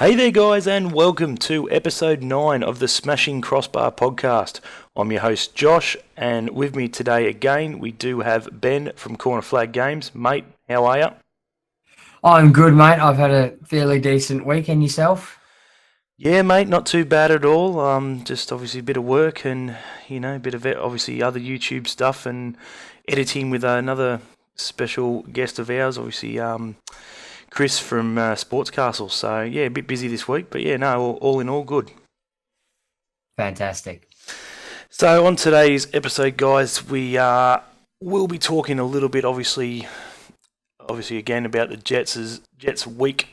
Hey there, guys, and welcome to episode 9 of the Smashing Crossbar Podcast. I'm your host, Josh, and with me today again, we do have Ben from Corner Flag Games. Mate, how are you? I'm good, mate. I've had a fairly decent weekend. Yourself? Yeah, mate, not too bad at all. Just obviously a bit of work and, a bit of obviously other YouTube stuff and editing with another special guest of ours, obviously Chris from SportsCastle. So, yeah, a bit busy this week, but yeah, no, all in all, good. Fantastic. So on today's episode, guys, we'll be talking a little bit, obviously again about the Jets week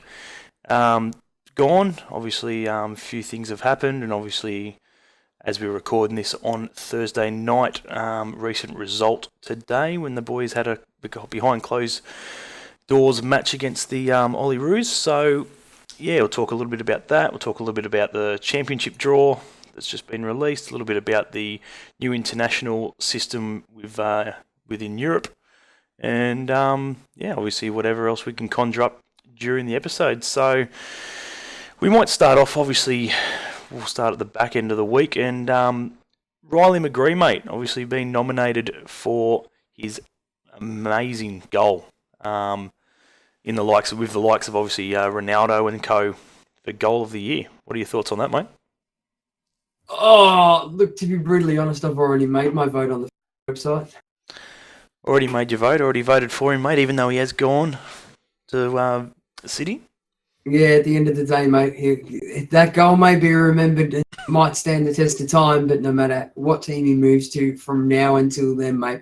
gone. Obviously, a few things have happened, and obviously, as we're recording this on Thursday night, recent result today when the boys had a behind closed doors match against the Olyroos. So yeah, we'll talk a little bit about that. We'll talk a little bit about the championship draw that's just been released, a little bit about the new international system within Europe, and obviously whatever else we can conjure up during the episode. So we might start off, obviously, we'll start at the back end of the week, and Riley McGree, mate, obviously being nominated for his amazing goal with the likes of obviously Ronaldo and co for goal of the year. What are your thoughts on that, mate? Oh, look, to be brutally honest, I've already made my vote on the website. Already made your vote? Already voted for him, mate, even though he has gone to City? Yeah, at the end of the day, mate, that goal may be remembered. It might stand the test of time, but no matter what team he moves to from now until then, mate,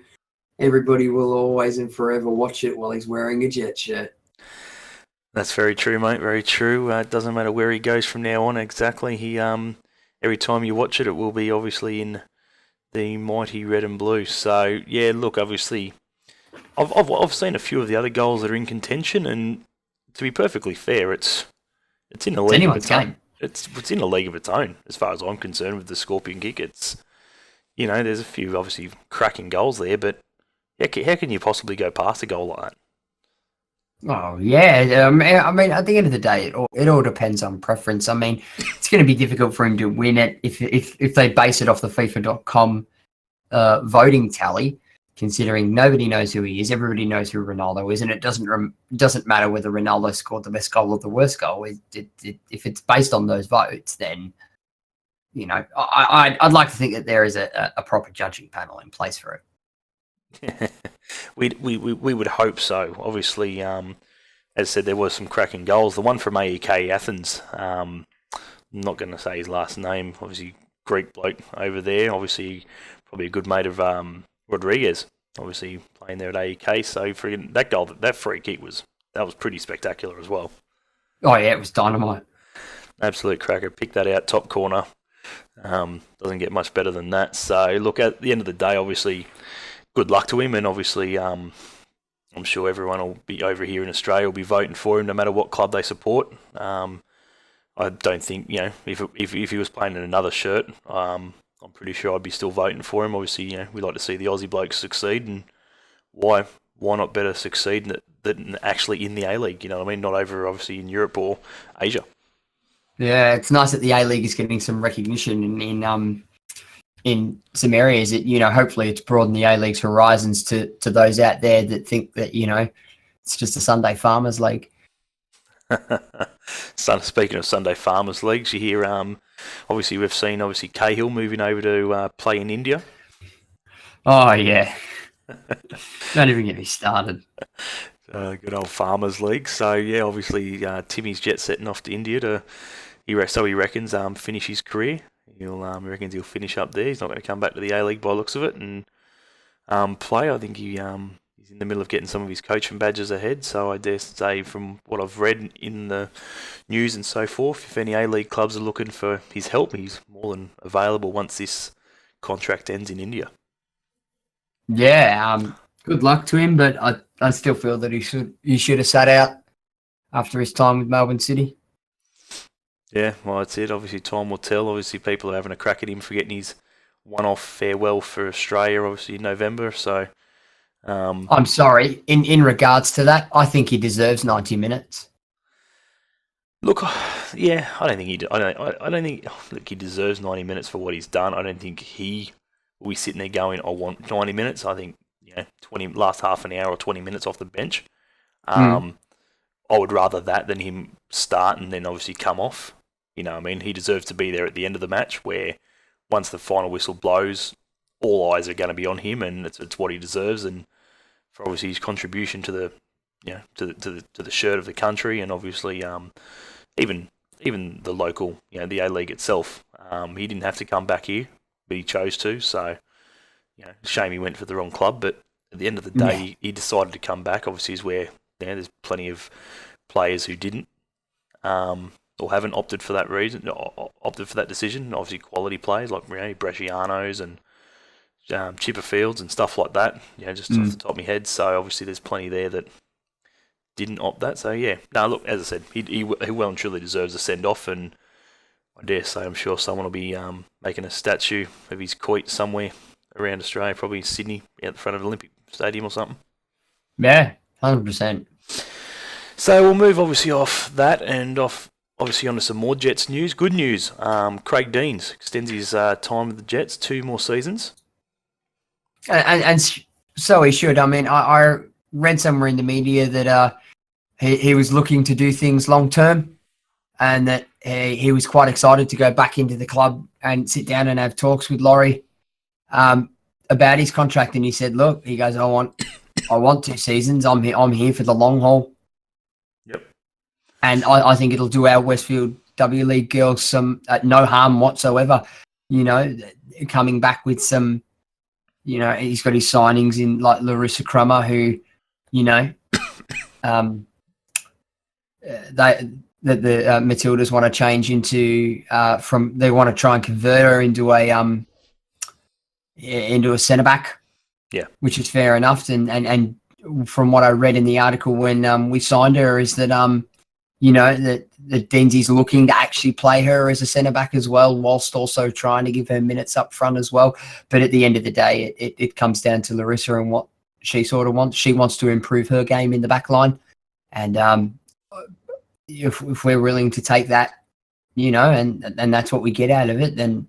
everybody will always and forever watch it while he's wearing a Jet shirt. That's very true, mate. Very true. It doesn't matter where he goes from now on. Exactly. He every time you watch it, it will be obviously in the mighty red and blue. So yeah, look, obviously, I've seen a few of the other goals that are in contention, and to be perfectly fair, it's in a league of its own. It's in a league of its own, as far as I'm concerned. With the Scorpion kick, it's there's a few obviously cracking goals there, but how can you possibly go past a goal like that? Oh, yeah. I mean, at the end of the day, it all depends on preference. I mean, it's going to be difficult for him to win it if they base it off the FIFA.com voting tally, considering nobody knows who he is. Everybody knows who Ronaldo is, and it doesn't matter whether Ronaldo scored the best goal or the worst goal. If it's based on those votes, then, I'd like to think that there is a proper judging panel in place for it. we would hope so. Obviously, as I said, there were some cracking goals. The one from AEK Athens, I'm not going to say his last name, obviously Greek bloke over there, obviously probably a good mate of Rodriguez, obviously playing there at AEK. So that goal, that free kick was pretty spectacular as well. Oh yeah, it was dynamite. Absolute cracker. Pick that out, top corner. Doesn't get much better than that. So look, at the end of the day, obviously, good luck to him, and obviously, I'm sure everyone will be over here in Australia will be voting for him, no matter what club they support. I don't think if he was playing in another shirt, I'm pretty sure I'd be still voting for him. Obviously, we like to see the Aussie blokes succeed, and why not better succeed than actually in the A League? You know what I mean? Not over obviously in Europe or Asia. Yeah, it's nice that the A League is getting some recognition in some areas. Hopefully it's broadened the A League's horizons to those out there that think that, it's just a Sunday Farmers League. Speaking of Sunday Farmers Leagues, you hear, obviously we've seen, Cahill moving over to play in India. Oh, yeah. Don't even get me started. Good old Farmers League. So, yeah, obviously Timmy's jet setting off to India he reckons, finish his career. He reckons he'll finish up there. He's not going to come back to the A League by the looks of it and play. I think he's in the middle of getting some of his coaching badges ahead. So I dare say, from what I've read in the news and so forth, if any A League clubs are looking for his help, he's more than available once this contract ends in India. Yeah, good luck to him, but I still feel that he should have sat out after his time with Melbourne City. Yeah, well, that's it. Obviously, time will tell. Obviously, people are having a crack at him for getting his one-off farewell for Australia, obviously, in November. So, I'm sorry. In regards to that, I think he deserves 90 minutes. Look, Yeah, I don't think he. I don't think. Look, he deserves 90 minutes for what he's done. I don't think he will be sitting there going, "I want 90 minutes." I think 20 last half an hour or 20 minutes off the bench. I would rather that than him start and then obviously come off. You know, what I mean, he deserves to be there at the end of the match, where once the final whistle blows, all eyes are going to be on him, and it's what he deserves, and for obviously his contribution to the to the shirt of the country, and obviously even the local, the A League itself. He didn't have to come back here, but he chose to. So, shame he went for the wrong club. But at the end of the day, he decided to come back. Obviously, is where there's plenty of players who didn't or haven't opted for that reason, opted for that decision. Obviously, quality players like Brescianos and Chipperfields and stuff like that. Just off the top of my head. So obviously, there's plenty there that didn't opt that. So yeah, no. Look, as I said, he well and truly deserves a send off, and I dare say I'm sure someone will be making a statue of his quote somewhere around Australia, probably Sydney, out the front of Olympic Stadium or something. Yeah, 100%. So we'll move obviously off that and obviously onto some more Jets news. Good news. Craig Deans extends his time with the Jets 2 more seasons. And so he should. I mean, I read somewhere in the media that he was looking to do things long term, and that he was quite excited to go back into the club and sit down and have talks with Laurie about his contract. And he said, "Look," he goes, "I want 2 seasons. I'm here for the long haul." Yep. And I think it'll do our Westfield W League girls some no harm whatsoever. Coming back with some. He's got his signings in like Larissa Crummer, who, the Matildas want to change into they want to try and convert her into a centre back. Yeah, which is fair enough. And from what I read in the article when we signed her, is that that Denzi's looking to actually play her as a centre back as well, whilst also trying to give her minutes up front as well. But at the end of the day, it comes down to Larissa and what she sort of wants. She wants to improve her game in the back line. And if we're willing to take that, and that's what we get out of it, then,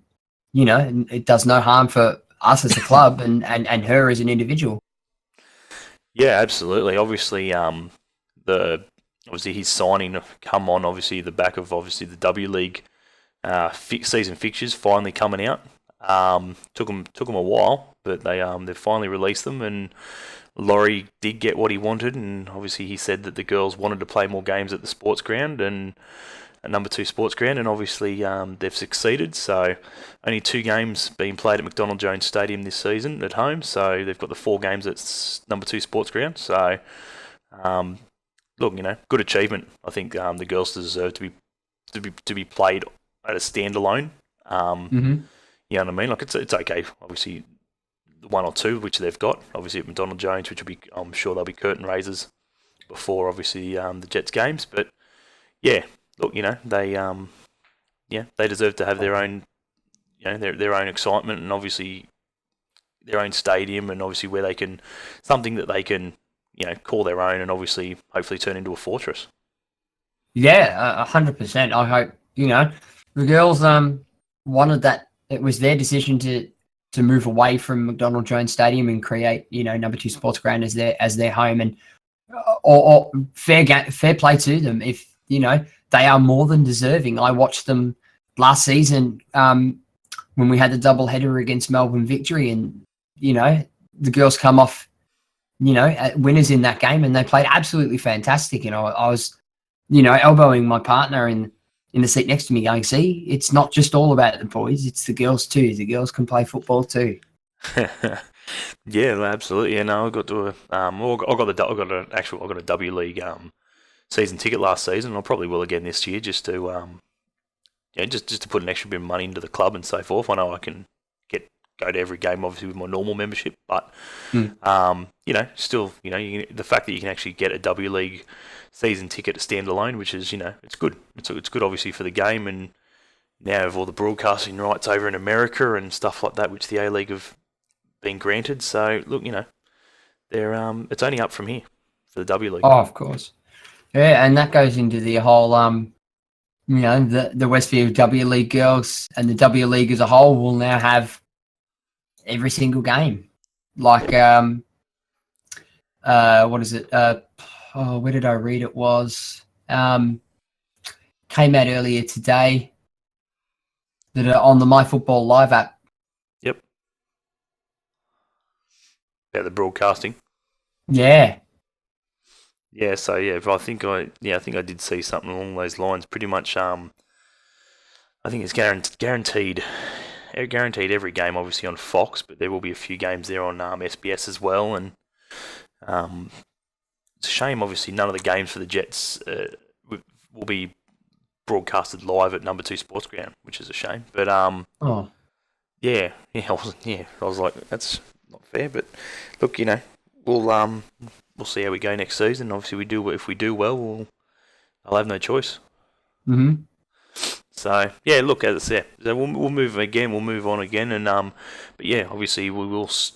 it does no harm for us as a club and her as an individual. Yeah, absolutely. Obviously, obviously his signing come on obviously the back of obviously the W League season fixtures finally coming out. Took them a while, but they finally released them, and Laurie did get what he wanted, and obviously he said that the girls wanted to play more games at the sports ground and at number 2 sports ground, and obviously they've succeeded. So only 2 games being played at McDonald Jones Stadium this season at home, so they've got the 4 games at number 2 sports ground. So look, good achievement. I think the girls deserve to be played at a standalone. You know what I mean? Like it's okay. Obviously, the 1 or 2 which they've got, obviously at McDonald Jones, which will be, I'm sure there'll be curtain raisers before obviously the Jets games. But yeah, look, they deserve to have their own, their own excitement, and obviously their own stadium, and obviously where they can something that they can call their own, and obviously hopefully turn into a fortress. Yeah, 100%. I hope the girls wanted that. It was their decision to move away from McDonald Jones Stadium and create number 2 sports ground as their home, and or fair play to them. If they are more than deserving. I watched them last season when we had the double header against Melbourne Victory, and the girls come off winners in that game, and they played absolutely fantastic. I was elbowing my partner in the seat next to me going, see, it's not just all about the boys, it's the girls too. The girls can play football too. Yeah, absolutely. And I got to I got a W League season ticket last season. I probably will again this year, just to just to put an extra bit of money into the club and so forth. I know I can go to every game obviously with my normal membership, but still, the fact that you can actually get a W League season ticket standalone, which is it's good. It's good obviously for the game, and now with all the broadcasting rights over in America and stuff like that, which the A League have been granted. So look, they're it's only up from here for the W League. Oh, of course. Yeah, and that goes into the whole the Westfield W League girls and the W League as a whole will now have every single game. Like, what is it? Where did I read it was? Came out earlier today that are on the MyFootball Live app. Yep. About the broadcasting. Yeah. Yeah, so yeah, I think I did see something along those lines. Pretty much, I think it's guaranteed every game, obviously on Fox, but there will be a few games there on SBS as well. And it's a shame, obviously, none of the games for the Jets will be broadcasted live at Number 2 Sports Ground, which is a shame. But I was like, that's not fair. But look, we'll see how we go next season. Obviously, if we do well, I'll have no choice. Mm-hmm. So yeah, look, as I said, we'll move again. We'll move on again, and but yeah, obviously we will say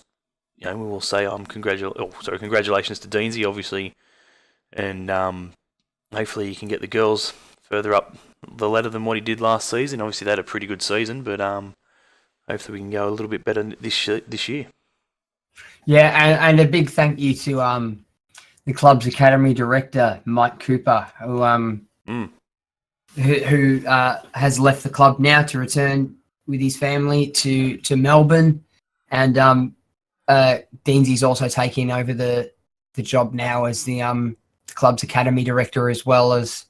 congratulations to Deansy, obviously, and hopefully he can get the girls further up the ladder than what he did last season. Obviously, they had a pretty good season, but hopefully we can go a little bit better this year. Yeah, and a big thank you to the club's academy director, Mike Cooper, who has left the club now to return with his family to Melbourne, and Deansy's also taking over the job now as the club's academy director, as well as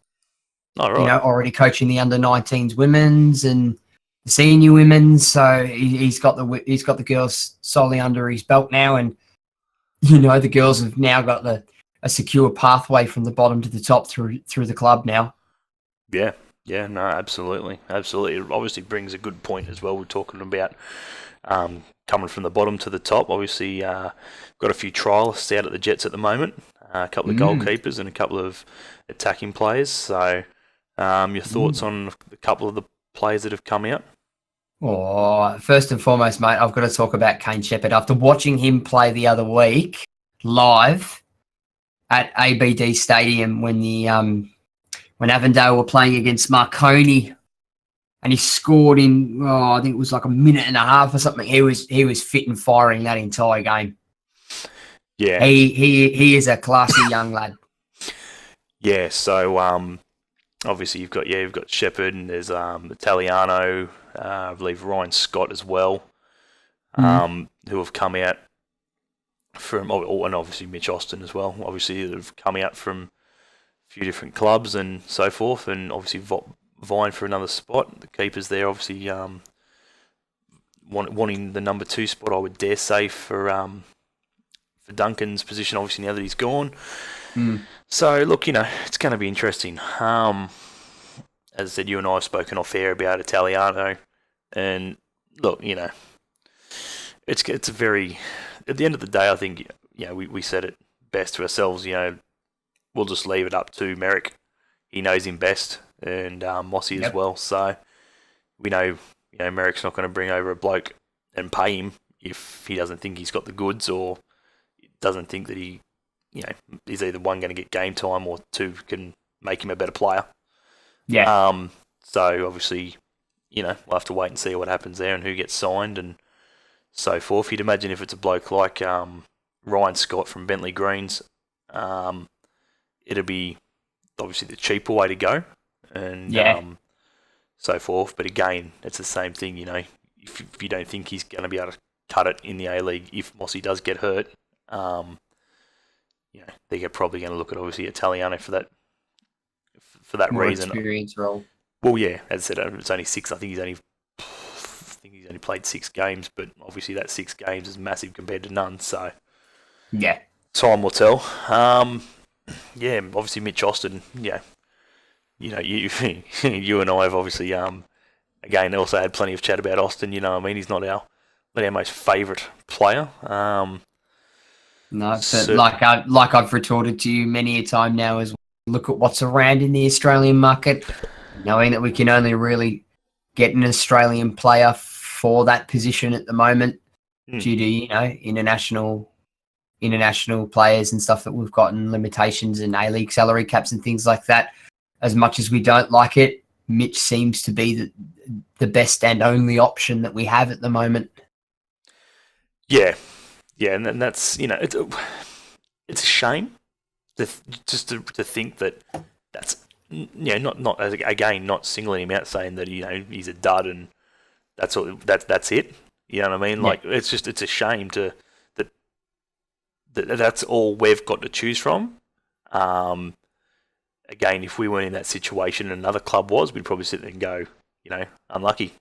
already coaching the under-19s women's and the senior women's. So he's got the girls solely under his belt now, and the girls have now got a secure pathway from the bottom to the top through the club now. Yeah, no, absolutely. It obviously brings a good point as well. We're talking about coming from the bottom to the top. Obviously, got a few trialists out at the Jets at the moment, a couple of goalkeepers and a couple of attacking players. So, your thoughts on a couple of the players that have come out? Oh, first and foremost, mate, I've got to talk about Kane Shepherd. After watching him play the other week live at ABD Stadium when Avondale were playing against Marconi, and he scored in, I think it was like a minute and a half or something. He was fit and firing that entire game. Yeah, he is a classy young lad. Yeah, so obviously you've got Shepherd, and there's Italiano, I believe Ryan Scott as well, who have come out from, and obviously Mitch Austin as well. Obviously, that have come out from a few different clubs and so forth, and obviously vying for another spot. The keepers there, obviously wanting the number 2 spot, I would dare say, for Duncan's position. Obviously now that he's gone. So look, it's going to be interesting. As I said, you and I have spoken off air about Italiano, and look, it's a very, at the end of the day, I think we said it best to ourselves. We'll just leave it up to Merrick. He knows him best, and Mossy as well. So we know Merrick's not going to bring over a bloke and pay him if he doesn't think he's got the goods, or doesn't think that he is either one going to get game time, or two can make him a better player. Yeah. So obviously, we'll have to wait and see what happens there and who gets signed and so forth. You'd imagine if it's a bloke like Ryan Scott from Bentley Greens, it'll be obviously the cheaper way to go, and so forth. But again, it's the same thing. If you don't think he's going to be able to cut it in the A League, if Mossy does get hurt, they're probably going to look at obviously Italiano for that More reason. Experience role. Well, yeah, as I said, it's only 6. I think he's only played 6 games, but obviously that 6 games is massive compared to none. So yeah, time will tell. Obviously Mitch Austin. Yeah, you and I have obviously again also had plenty of chat about Austin. He's not our most favourite player. No, but like I've retorted to you many a time now, is look at what's around in the Australian market, knowing that we can only really get an Australian player for that position at the moment due to international players and stuff that we've got, and limitations and A League salary caps and things like that. As much as we don't like it, Mitch seems to be the best and only option that we have at the moment. Yeah, and that's it's a shame to think that that's not again, not singling him out, saying that he's a dud and that's all, that's it. You know what I mean? Yeah. Like it's a shame that's all we've got to choose from. Again, if we weren't in that situation and another club was, we'd probably sit there and go, unlucky.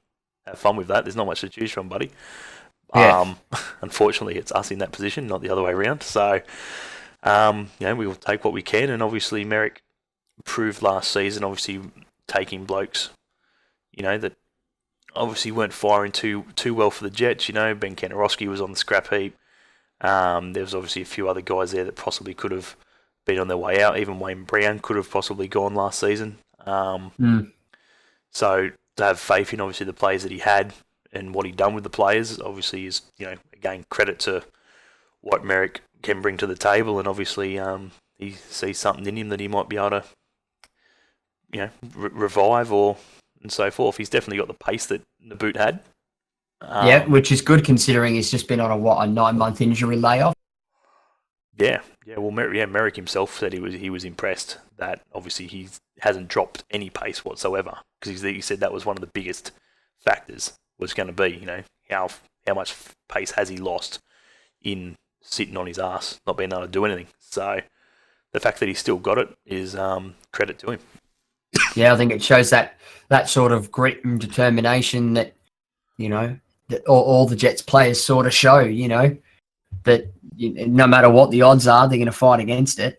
Have fun with that. There's not much to choose from, buddy. Yeah. Unfortunately, it's us in that position, not the other way around. So, we will take what we can. And obviously, Merrick proved last season, obviously taking blokes, that obviously weren't firing too well for the Jets. Ben Kantarowski was on the scrap heap. There was obviously a few other guys there that possibly could have been on their way out. Even Wayne Brown could have possibly gone last season. So to have faith in obviously the players that he had and what he'd done with the players, obviously is, again, credit to what Merrick can bring to the table. And obviously he sees something in him that he might be able to, revive and so forth. He's definitely got the pace that the boot had. Which is good considering he's just been on a 9-month injury layoff. Yeah. Well, Merrick himself said he was impressed that obviously he hasn't dropped any pace whatsoever, because he said that was one of the biggest factors was going to be, how much pace has he lost in sitting on his ass, not being able to do anything. So the fact that he's still got it is credit to him. Yeah, I think it shows that sort of grit and determination that, that all the Jets players sort of show, that no matter what the odds are, they're going to fight against it.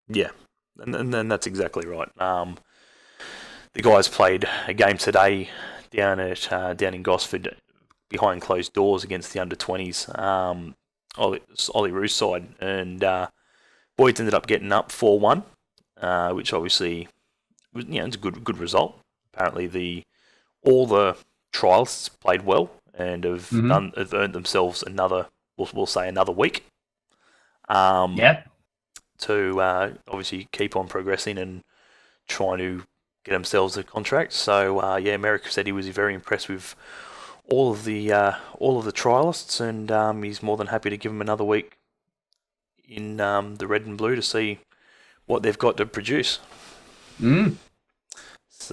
Yeah, and that's exactly right. The guys played a game today down in Gosford behind closed doors against the under-20s, Ollie Roos side, and Boyd's ended up getting up 4-1, which obviously was it's a good result. Apparently all the trialists played well and have earned themselves another week. To obviously keep on progressing and trying to get themselves a contract. So Merrick said he was very impressed with all of the trialists, and he's more than happy to give them another week in the red and blue to see what they've got to produce. So,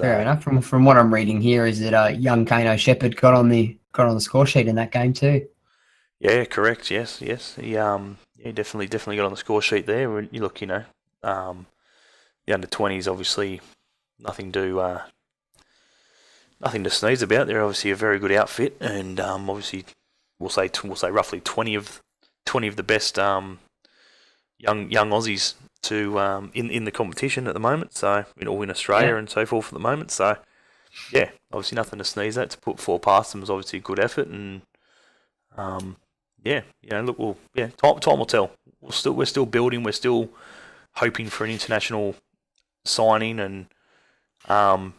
fair enough. From what I'm reading here, is that young Kano Shepherd got on the score sheet in that game too. Yeah, correct. Yes. He definitely got on the score sheet there. When you look, the under-20s obviously nothing to sneeze about. They're obviously a very good outfit, and obviously we'll say roughly 20 of the best young Aussies to in the competition at the moment. So in Australia and so forth at the moment. So yeah, obviously nothing to sneeze at. To put 4 past them was obviously a good effort, and time will tell. We're still building. We're still hoping for an international signing, and the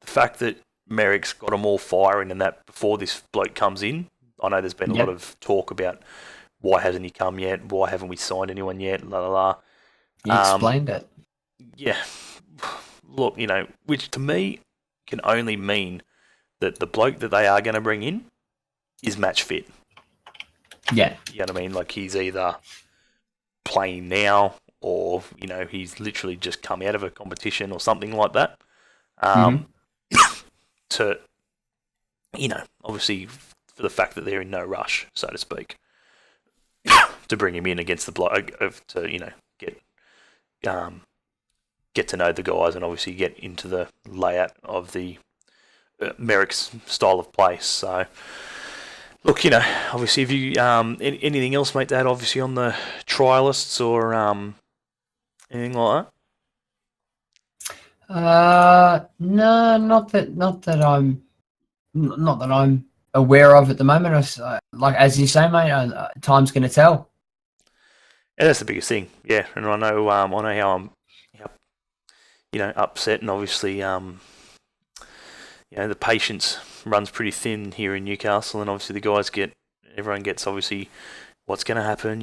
fact that Merrick's got them all firing and that before this bloke comes in. I know there's been a lot of talk about why hasn't he come yet? Why haven't we signed anyone yet? La la la. You explained it. Yeah. Look, which to me can only mean that the bloke that they are going to bring in is match fit. Yeah. You know what I mean? Like he's either playing now or, he's literally just come out of a competition or something like that. To, obviously for the fact that they're in no rush, so to speak, to bring him in against the bloke, to, get to know the guys and obviously get into the layout of the Merrick's style of play. So, look, obviously, if you anything else, mate, to add, obviously on the trialists or anything like that? No, not that I'm aware of at the moment. Like as you say, mate, time's going to tell. Yeah, that's the biggest thing. Yeah, and I know how I'm, upset, and obviously, the patience runs pretty thin here in Newcastle, and obviously everyone gets obviously what's going to happen,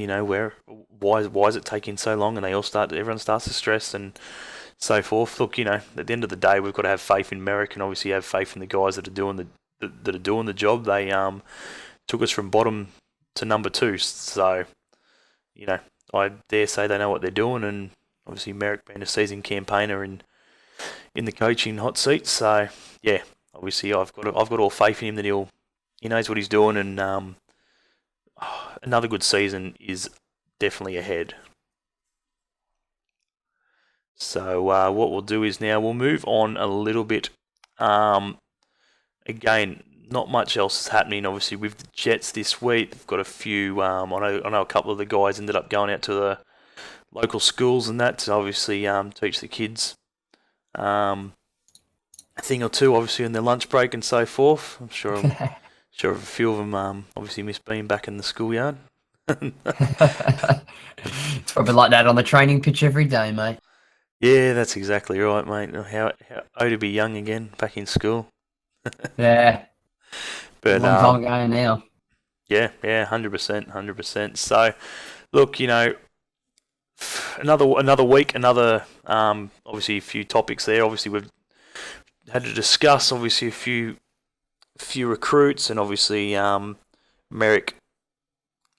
why is it taking so long, and everyone starts to stress, and so forth. Look, at the end of the day, we've got to have faith in Merrick, and obviously have faith in the guys that are doing the job. They took us from bottom to number 2, so I dare say they know what they're doing, and obviously Merrick being a seasoned campaigner in the coaching hot seat. So yeah, obviously I've got all faith in him that he knows what he's doing, and another good season is definitely ahead. So what we'll do is now we'll move on a little bit. Again, not much else is happening. Obviously, with the Jets this week, they've got a few. I know a couple of the guys ended up going out to the local schools and that to obviously teach the kids a thing or two, obviously in their lunch break and so forth. I'm sure a few of them obviously miss being back in the schoolyard. It's probably like that on the training pitch every day, mate. Yeah, that's exactly right, mate. How to be young again, back in school. Yeah. But long time ago now. Yeah, 100%. So, look, another week, obviously a few topics there. Obviously, we've had to discuss obviously a few recruits, and obviously Merrick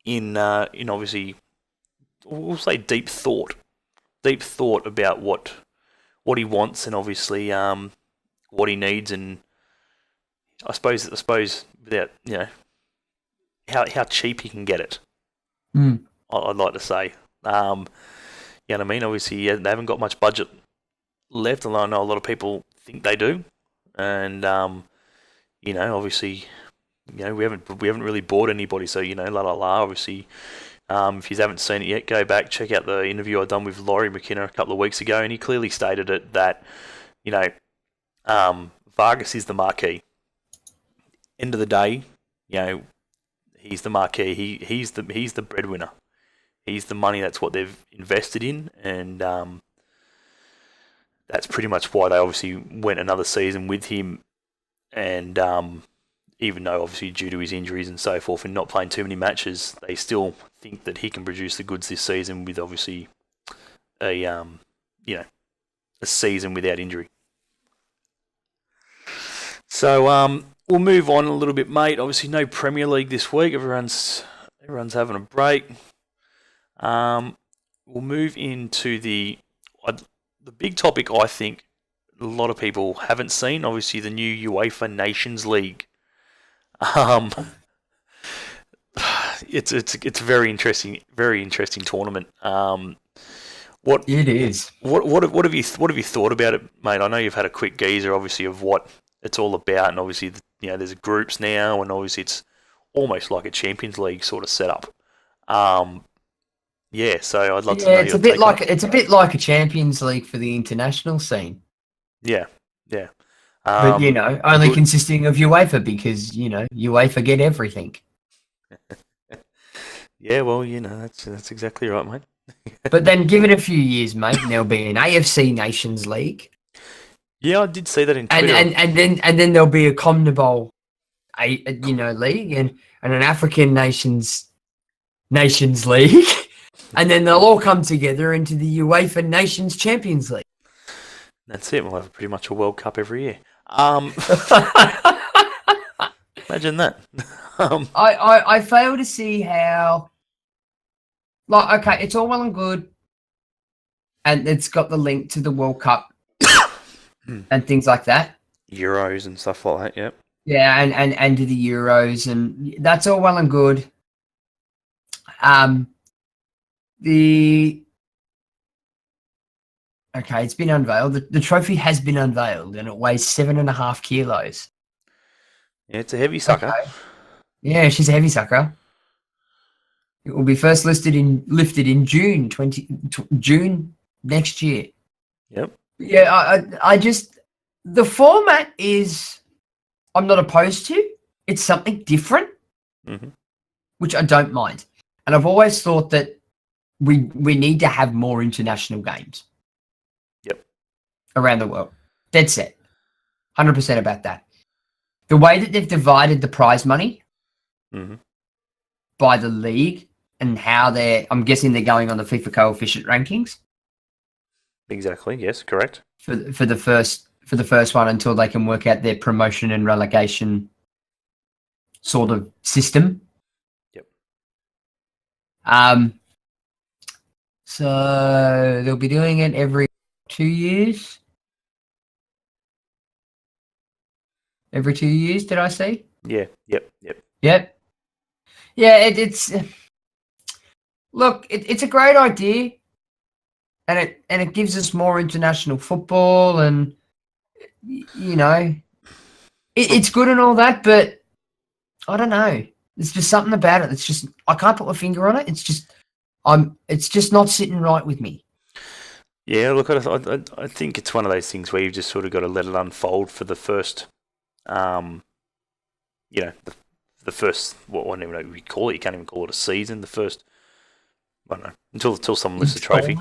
in obviously we'll say deep thought about what he wants, and obviously what he needs, and I suppose without how cheap he can get it. I'd like to say, you know what I mean. Obviously, they haven't got much budget left, although I know a lot of people think they do, and obviously, we haven't really bought anybody, so obviously. If you haven't seen it yet, go back, check out the interview I done with Laurie McKenna a couple of weeks ago, and he clearly stated it that, Vargas is the marquee. End of the day, he's the marquee. He's the breadwinner. He's the money. That's what they've invested in, and that's pretty much why they obviously went another season with him, and even though obviously due to his injuries and so forth and not playing too many matches, they still think that he can produce the goods this season with obviously a season without injury. So we'll move on a little bit, mate. Obviously no Premier League this week. Everyone's having a break. We'll move into the big topic I think a lot of people haven't seen, obviously the new UEFA Nations League. It's a very interesting tournament. What it is? What have you thought about it, mate? I know you've had a quick geezer, obviously, of what it's all about, and obviously, there's groups now, and obviously it's almost like a Champions League sort of setup. Yeah, so I'd love to know. It's a bit like a Champions League for the international scene. Yeah. But only consisting of UEFA, because UEFA get everything. Yeah, well, that's exactly right, mate. But then give it a few years, mate, and there'll be an AFC Nations League. Yeah, I did see that in Twitter. And then there'll be a CONMEBOL, league, and an African Nations League, and then they'll all come together into the UEFA Nations Champions League. That's it. We'll have pretty much a World Cup every year. Imagine that. I fail to see how. Like, okay, it's all well and good, and it's got the link to the World Cup and things like that. Euros and stuff like that. Yep. Yeah, and to the Euros, and that's all well and good. Okay, it's been unveiled. The trophy has been unveiled, and it weighs 7.5 kilos. Yeah, it's a heavy sucker. Okay. Yeah, she's a heavy sucker. It will be first lifted in June next year. Yep. Yeah, I just, the format is, I'm not opposed to. It's something different, which I don't mind. And I've always thought that we need to have more international games. Yep. Around the world. Dead set. 100% about that. The way that they've divided the prize money by the league and how I'm guessing they're going on the FIFA coefficient rankings. Exactly. Yes, correct. for the first one until they can work out their promotion and relegation sort of system. Yep. So they'll be doing it every 2 years. Every 2 years, did I say? Yeah. Yep. Yep. Yeah, it's look, it's a great idea, and it gives us more international football, and you know, it's good and all that, but I don't know. There's just something about it that's just I can't put my finger on it. It's just not sitting right with me. Yeah, look, I think it's one of those things where you've just sort of got to let it unfold for the first, the first, what I don't even know what we call it. You can't even call it a season. The first, I don't know, until someone lifts the trophy.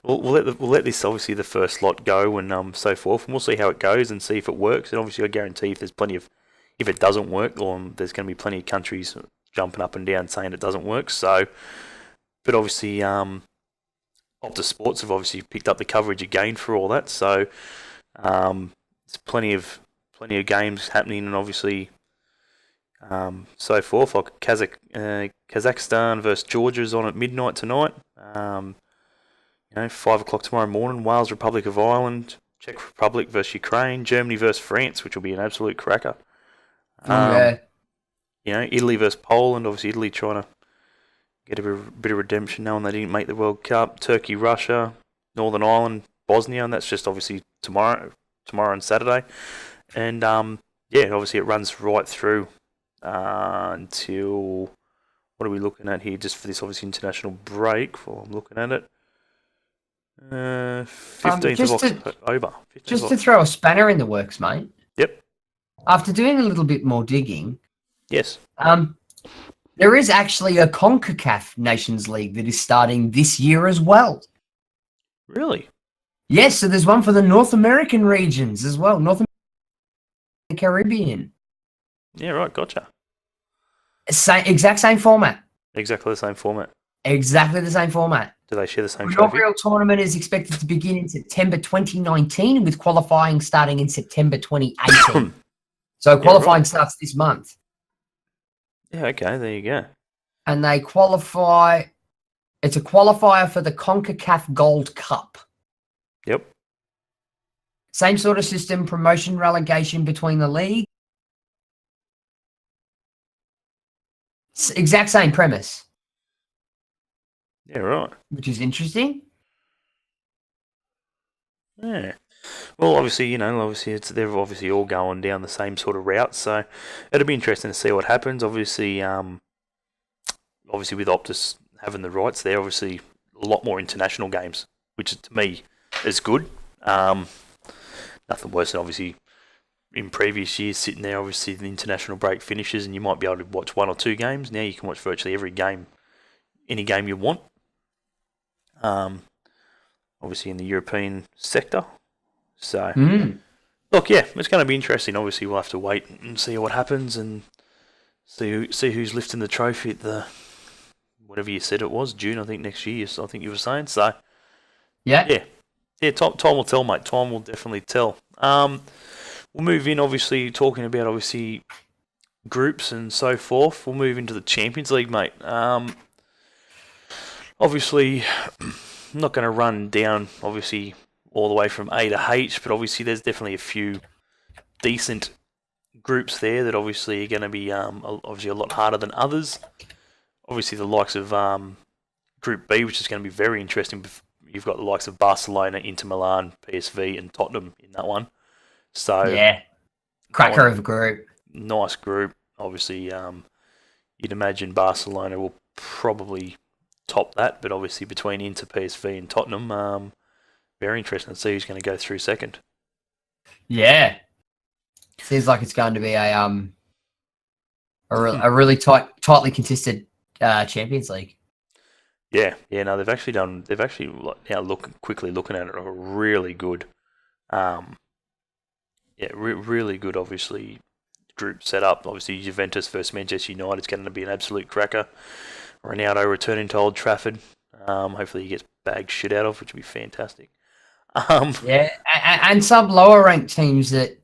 we'll let this obviously the first lot go and so forth, and we'll see how it goes and see if it works. And obviously, I guarantee if it doesn't work, there's going to be plenty of countries jumping up and down saying it doesn't work. So, but obviously, Optus Sports have obviously picked up the coverage again for all that. So, there's plenty of games happening, and obviously, so forth. Like Kazakhstan versus Georgia is on at midnight tonight. 5 o'clock tomorrow morning. Wales, Republic of Ireland, Czech Republic versus Ukraine, Germany versus France, which will be an absolute cracker. Italy versus Poland. Obviously, Italy trying to get a bit of redemption knowing they didn't make the World Cup. Turkey, Russia, Northern Ireland, Bosnia, and that's just obviously tomorrow and Saturday. And obviously it runs right through until, what are we looking at here? Just for this obviously international break. While I'm looking at it. 15th of October. Just to throw a spanner in the works, mate. Yep. After doing a little bit more digging, yes, there is actually a CONCACAF Nations League that is starting this year as well. Really? Yes, so there's one for the North American regions as well, North American and Caribbean. Yeah, right, gotcha. Exact same format. Exactly the same format. Exactly the same format. Do they share the same The trophy? inaugural tournament is expected to begin in September 2019 with qualifying starting in September 2018. So qualifying starts this month. Yeah, okay, there you go. And they qualify. It's a qualifier for the CONCACAF Gold Cup. Yep. Same sort of system, promotion relegation between the league. Exact same premise. Yeah, right. Which is interesting. Yeah. Well, obviously, they're obviously all going down the same sort of route, so it'll be interesting to see what happens. Obviously, with Optus having the rights there, obviously a lot more international games, which to me is good. Nothing worse than obviously in previous years sitting there. Obviously, the international break finishes and you might be able to watch 1 or 2 games. Now you can watch virtually every game, any game you want. Obviously in the European sector. So, look, yeah, it's going to be interesting. Obviously, we'll have to wait and see what happens and see who's lifting the trophy at the, whatever you said it was, June, I think, next year, I think you were saying. So, yeah, time will tell, mate. Time will definitely tell. We'll move in, obviously, talking about, obviously, groups and so forth. We'll move into the Champions League, mate. Obviously, I'm not going to run down, obviously, all the way from A to H, but obviously there's definitely a few decent groups there that obviously are going to be obviously a lot harder than others. Obviously the likes of Group B, which is going to be very interesting. You've got the likes of Barcelona, Inter Milan, PSV and Tottenham in that one. So yeah, cracker of a group. Nice group. Obviously, you'd imagine Barcelona will probably top that, but obviously between Inter, PSV and Tottenham, very interesting to see who's going to go through second. Yeah, seems like it's going to be a really tightly contested Champions League. Yeah. No, they've actually now looking at it, a really good, really good, obviously group set up. Obviously Juventus versus Manchester United is going to be an absolute cracker. Ronaldo returning to Old Trafford. Hopefully he gets bag shit out of, which would be fantastic. Yeah, and some lower ranked teams that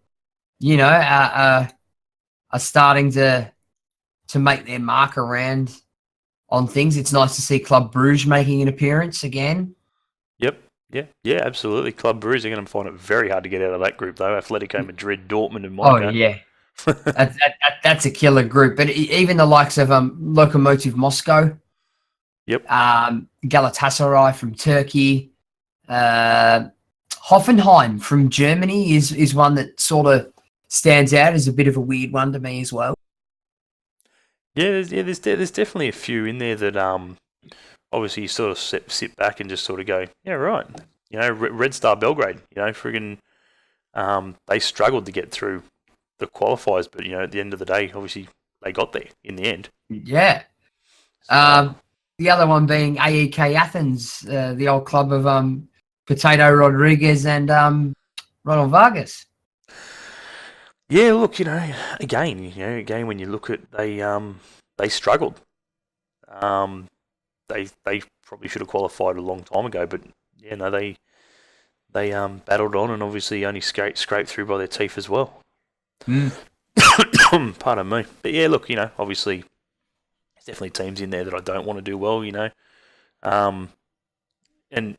are starting to make their mark around on things. It's nice to see Club Bruges making an appearance again. Yep. Yeah, absolutely. Club Brugge are going to find it very hard to get out of that group, though. Atletico Madrid, Dortmund, and Monaco. Oh, yeah. That's a killer group. But even the likes of Lokomotiv Moscow, Yep. Galatasaray from Turkey, Hoffenheim from Germany is one that sort of stands out as a bit of a weird one to me as well. Yeah, there's definitely a few in there that obviously you sort of sit back and just sort of go, yeah, right. Red Star Belgrade, friggin' they struggled to get through the qualifiers, but at the end of the day, obviously they got there in the end. Yeah. So, the other one being AEK Athens, the old club of Potato Rodriguez and Ronald Vargas. Yeah, look, again, when you look at they struggled. They probably should have qualified a long time ago, but they battled on and obviously only scraped through by their teeth as well. Pardon me, but yeah, look, obviously there's definitely teams in there that I don't want to do well, and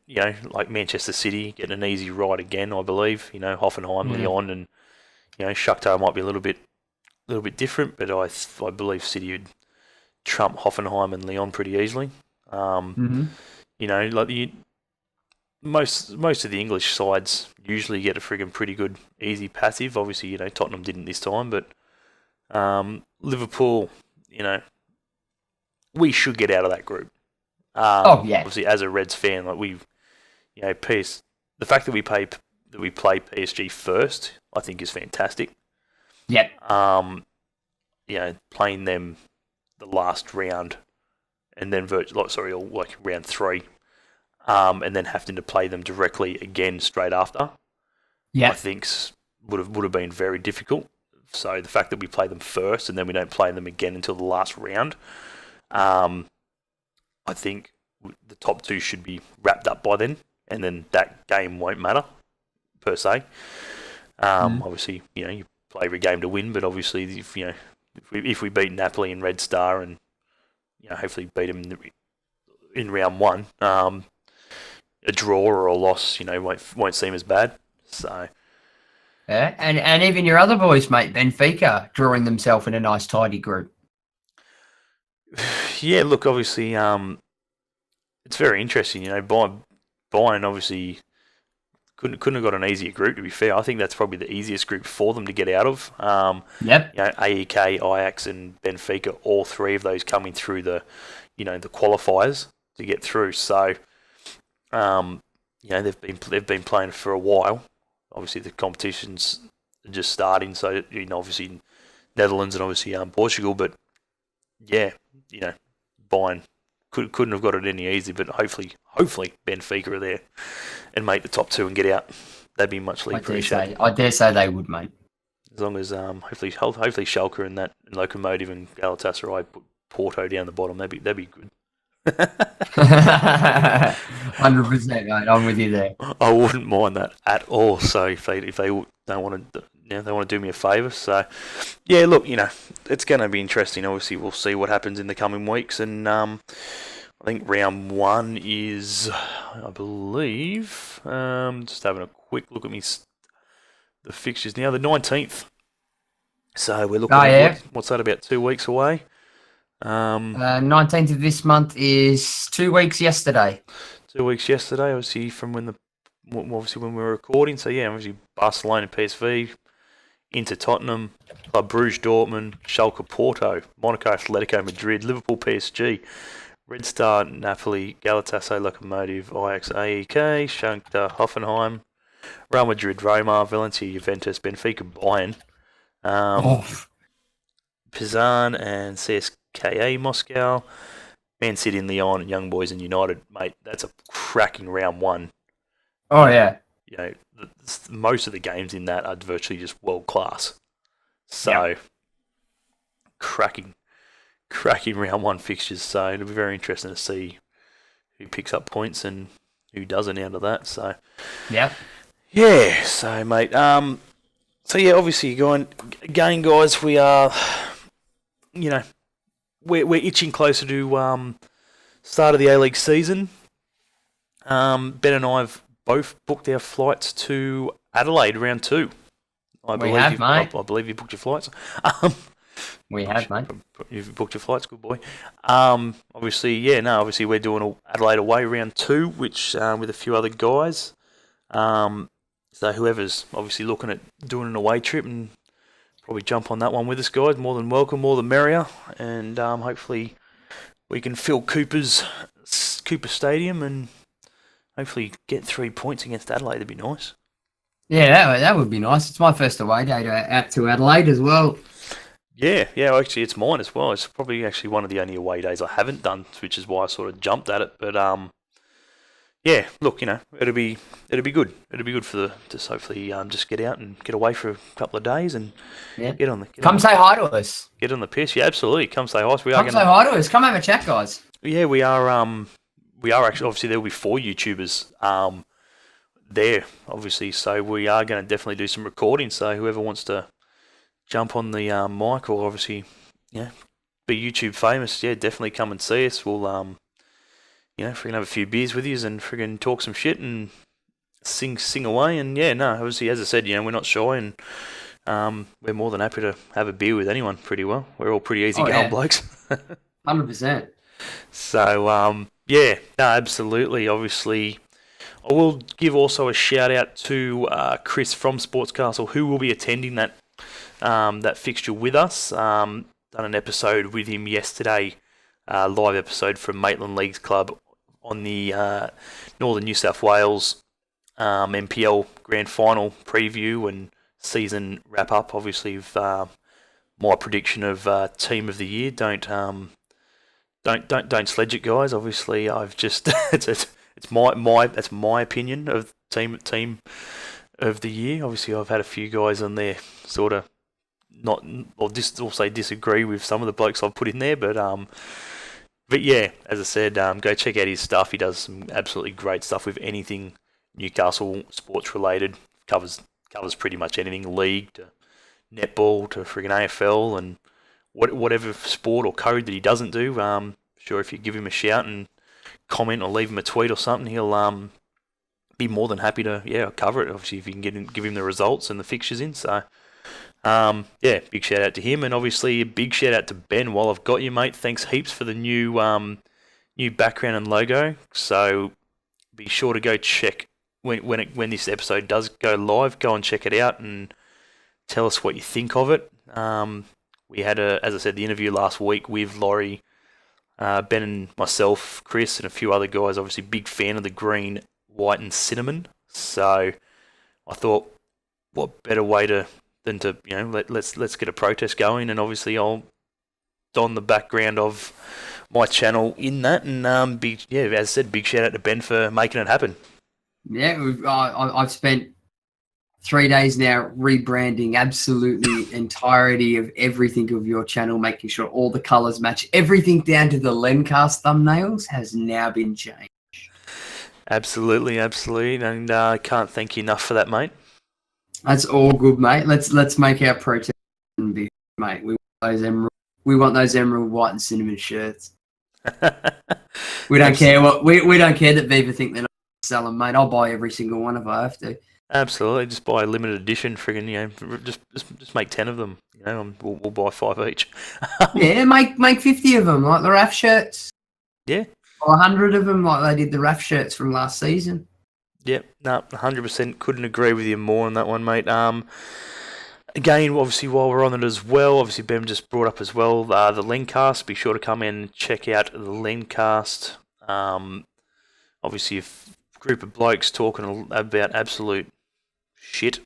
like Manchester City getting an easy ride again, I believe. Hoffenheim, Lyon, and Shakhtar might be a little bit different, but I believe City would trump Hoffenheim and Lyon pretty easily. Like most of the English sides usually get a friggin' pretty good easy passive. Obviously, Tottenham didn't this time, but Liverpool, we should get out of that group. Obviously, as a Reds fan, like the fact that we play PSG first, I think is fantastic. Yep. Playing them the last round, and then round 3, and then having to play them directly again straight after. Yeah, I think would have been very difficult. So the fact that we play them first and then we don't play them again until the last round, I think the top 2 should be wrapped up by then, and then that game won't matter per se. Obviously, you play every game to win, but obviously, if we beat Napoli and Red Star and hopefully beat them in round 1, a draw or a loss, won't seem as bad. So. Yeah, and even your other boys, mate, Benfica, drawing themselves in a nice tidy group. Yeah, look, obviously, it's very interesting. Bayern obviously couldn't have got an easier group. To be fair, I think that's probably the easiest group for them to get out of. Yep. AEK, Ajax, and Benfica, all 3 of those coming through the qualifiers to get through. So, they've been playing for a while. Obviously, the competition's just starting, so obviously Netherlands and obviously Portugal. But yeah, Bayern couldn't have got it any easier. But hopefully Benfica are there and make the top 2 and get out. That'd be muchly appreciated. I dare say they would, mate. As long as hopefully Schalke and that and Lokomotiv and Galatasaray put Porto down the bottom, that'd be good. 100%, mate. I'm with you there. I wouldn't mind that at all. So if they don't want to, they want to do me a favour. So yeah, look, it's going to be interesting. Obviously, we'll see what happens in the coming weeks, and I think round 1 is, I believe, just having a quick look at the fixtures now, the 19th. So we're looking at what's that, about 2 weeks away. 19th of this month is 2 weeks yesterday. 2 weeks yesterday, obviously, from when we were recording. So yeah, obviously Barcelona, PSV, Inter, Tottenham, Club Brugge, Dortmund, Schalke, Porto, Monaco, Atletico Madrid, Liverpool, PSG, Red Star, Napoli, Galatasaray, Lokomotiv, Ajax, AEK, Shakhtar, Hoffenheim, Real Madrid, Roma, Valencia, Juventus, Benfica, Bayern, Pizan and CSKA Moscow, Man City and Lyon, and Young Boys and United. Mate, that's a cracking round 1. Oh, yeah. Most of the games in that are virtually just world class. So, cracking round 1 fixtures. So it'll be very interesting to see who picks up points and who doesn't out of that. So Yeah. yeah, so mate, so yeah, obviously again, guys, we are, we're itching closer to start of the A League season. Ben and I have both booked our flights to Adelaide round 2. I believe you booked your flights. We have, mate. You've booked your flights, good boy. Obviously we're doing Adelaide away round 2, which with a few other guys. So whoever's obviously looking at doing an away trip and probably jump on that one with us, guys. More than welcome, more the merrier, and hopefully we can fill Cooper Stadium and hopefully get 3 points against Adelaide. That'd be nice. Yeah, that would be nice. It's my first away day out to Adelaide as well. Yeah, actually it's mine as well. It's probably actually one of the only away days I haven't done, which is why I sort of jumped at it. But yeah, look, it'll be good. It'll be good to hopefully just get out and get away for a couple of days and get on the say hi to us. Get on the piss. Yeah, absolutely. Come say hi. Say hi to us. Come have a chat, guys. Yeah, we are actually, obviously there will be 4 YouTubers there, obviously, so we are going to definitely do some recording. So whoever wants to jump on the mic or obviously be YouTube famous, definitely come and see us. We'll freaking have a few beers with you and freaking talk some shit and sing away. And obviously, as I said, we're not shy and we're more than happy to have a beer with anyone pretty well. We're all pretty easy-going blokes. 100%. So, absolutely. Obviously, I will give also a shout-out to Chris from SportsCastle, who will be attending that fixture with us. Done an episode with him yesterday, live episode from Maitland Leagues Club on the Northern New South Wales MPL Grand Final preview and season wrap-up. Obviously, my prediction of Team of the Year. Don't sledge it, guys. Obviously, I've just it's my opinion of team of the year. Obviously, I've had a few guys on there sort of disagree with some of the blokes I've put in there, but yeah, as I said, go check out his stuff. He does some absolutely great stuff with anything Newcastle sports related. Covers pretty much anything, league to netball to friggin' AFL and whatever sport or code that he doesn't do. Sure, if you give him a shout and comment or leave him a tweet or something, he'll be more than happy to cover it. Obviously, if you can give him the results and the fixtures in. So big shout out to him, and obviously a big shout out to Ben. While I've got you, mate, thanks heaps for the new background and logo. So be sure to go check when this episode does go live. Go and check it out and tell us what you think of it. We had as I said, the interview last week with Laurie, Ben and myself, Chris, and a few other guys. Obviously, big fan of the green, white, and cinnamon. So I thought, what better way than to let's get a protest going, and obviously I'll don the background of my channel in that, and as I said, big shout out to Ben for making it happen. Yeah, I've spent 3 days now rebranding absolutely entirety of everything of your channel, making sure all the colours match. Everything down to the Lencast thumbnails has now been changed. Absolutely, and I can't thank you enough for that, mate. That's all good, mate. Let's make our protest big, mate. We want those emerald white and cinnamon shirts. We don't care we don't care that Viva think they're not selling, mate. I'll buy every single one if I have to. Absolutely, just buy a limited edition. Friggin', just make 10 of them. We'll buy 5 each. Yeah, make 50 of them, like the RAF shirts. Yeah, or 100 of them, like they did the RAF shirts from last season. Yep, no, 100% couldn't agree with you more on that one, mate. Again, obviously, while we're on it as well, obviously Ben just brought up as well the Lencast. Be sure to come in and check out the Lencast. Obviously, a group of blokes talking about absolute shit.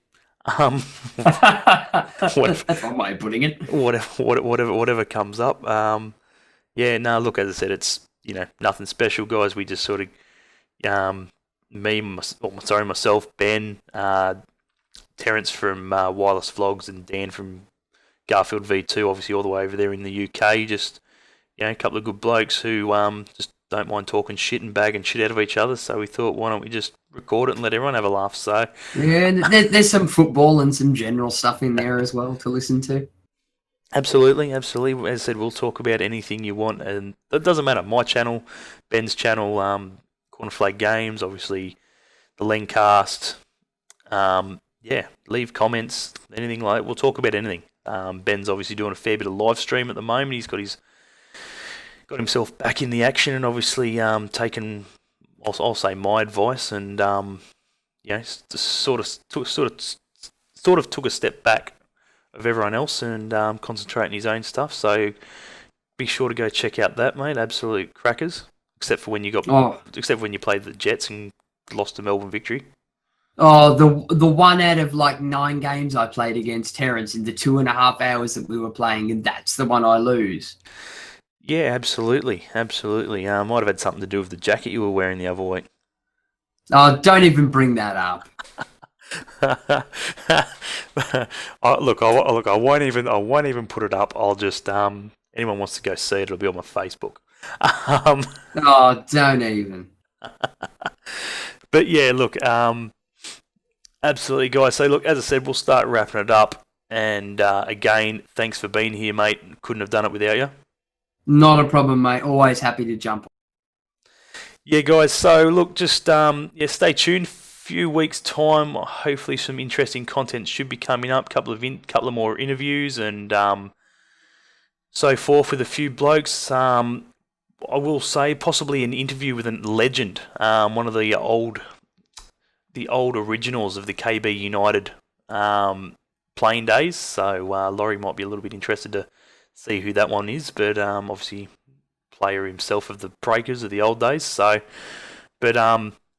That's one way of putting it. Whatever comes up. Look, as I said, it's nothing special, guys. We just sort of myself, Ben, Terence from Wireless Vlogs, and Dan from Garfield V2, obviously all the way over there in the UK. Just a couple of good blokes who just don't mind talking shit and bagging shit out of each other. So we thought, why don't we just record it and let everyone have a laugh? So Yeah, there's some football and some general stuff in there as well to listen to. absolutely. As I said, we'll talk about anything you want, and it doesn't matter. My channel, Ben's channel, Cornerflag Games, obviously the Lencast. Leave comments, anything like that. We'll talk about anything. Ben's obviously doing a fair bit of live stream at the moment. He's got himself back in the action, and obviously taken, I'll say, my advice, and sort of took a step back of everyone else and concentrate on his own stuff. So be sure to go check out that, mate. Absolute crackers. Except for when you played the Jets and lost to Melbourne Victory. Oh, the one out of like 9 games I played against Terrence in the 2.5 hours that we were playing, and that's the one I lose. Yeah, absolutely. Might have had something to do with the jacket you were wearing the other week. Oh, don't even bring that up. I won't even put it up. I'll just anyone wants to go see it, it'll be on my Facebook. Oh, don't even. But yeah, look, absolutely, guys. So look, as I said, we'll start wrapping it up. And again, thanks for being here, mate. Couldn't have done it without you. Not a problem, mate. Always happy to jump on. Yeah, guys. So look, just stay tuned. Few weeks' time, hopefully some interesting content should be coming up. Couple of more interviews and so forth with a few blokes. I will say possibly an interview with a legend, one of the old originals of the KB United playing days. So Laurie might be a little bit interested to see who that one is, but obviously player himself of the Breakers of the old days. So, but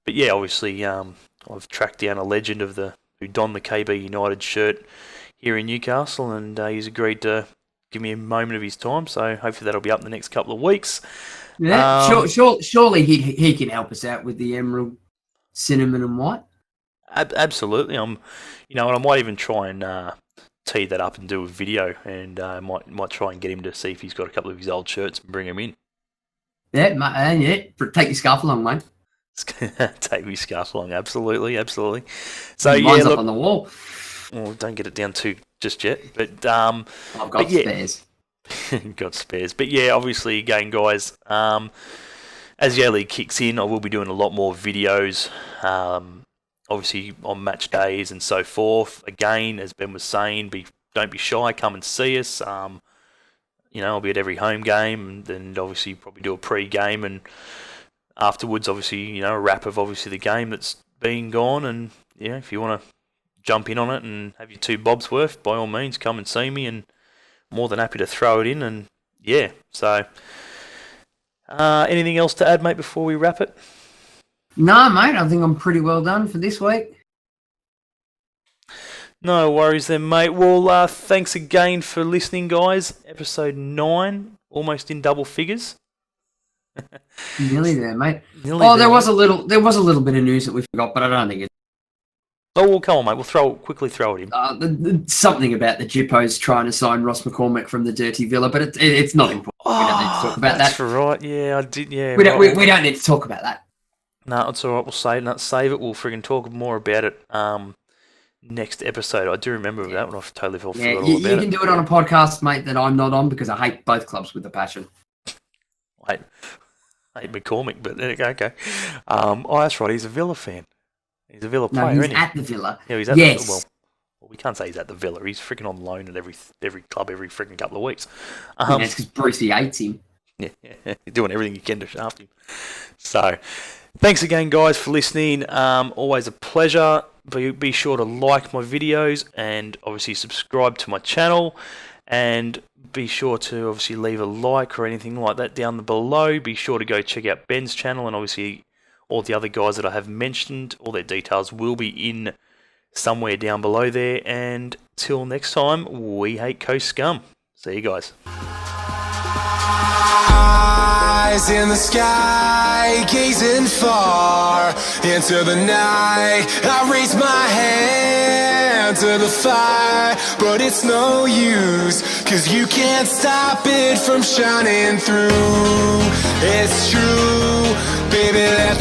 yeah, obviously I've tracked down a legend who donned the KB United shirt here in Newcastle, and he's agreed to give me a moment of his time. So hopefully that'll be up in the next couple of weeks. Yeah, surely he can help us out with the emerald, cinnamon, and white. Absolutely. I might even try and tee that up and do a video, and might try and get him to see if he's got a couple of his old shirts and bring them in. Yeah, mate, take your scarf along, mate. Take me scarf along, absolutely. So mine's look, up on the wall. Well, don't get it down too just yet, but I've got spares. Got spares. But yeah, obviously, again, guys, as the A League kicks in, I will be doing a lot more videos, obviously on match days and so forth. Again, as Ben was saying, don't be shy, come and see us. I'll be at every home game, and obviously probably do a pre-game, and afterwards, obviously, a wrap of obviously the game that's been gone. And if you want to jump in on it and have your 2 bobs worth, by all means, come and see me, and more than happy to throw it in. And yeah, so anything else to add, mate, before we wrap it? No, mate, I think I'm pretty well done for this week. No worries then, mate. Well, thanks again for listening, guys. Episode 9, almost in double figures. Nearly there, mate. There there was a little bit of news that we forgot, but I don't think it's. Oh, well, come on, mate. We'll quickly throw it in. Something about the Jippos trying to sign Ross McCormick from the Dirty Villa, but it's not important. We don't need to talk about that. That's right. Yeah, I did. Yeah, we don't need to talk about that. No, it's all right. We'll save it. We'll friggin' talk more about it next episode. I do remember that one. I've totally forgot all about it. You can do it on a podcast, mate, that I'm not on, because I hate both clubs with a passion. I hate McCormick, but okay. That's right. He's a Villa fan. He's a Villa player, he's isn't he? at the Villa. Yeah, he's at the Villa. Well, we can't say he's at the Villa. He's freaking on loan at every club every freaking couple of weeks. It's because Brucey hates him. Yeah, you're doing everything you can to shaft him. So, thanks again, guys, for listening. Always a pleasure. Be sure to like my videos and obviously subscribe to my channel. And be sure to obviously leave a like or anything like that down below. Be sure to go check out Ben's channel, and obviously all the other guys that I have mentioned. All their details will be in somewhere down below there. And till next time, we hate Coast Scum. See you guys. Eyes in the sky, gazing far. into the night. I raise my hand to the fire, but it's no use, 'cause you can't stop it from shining through. It's true, baby, let the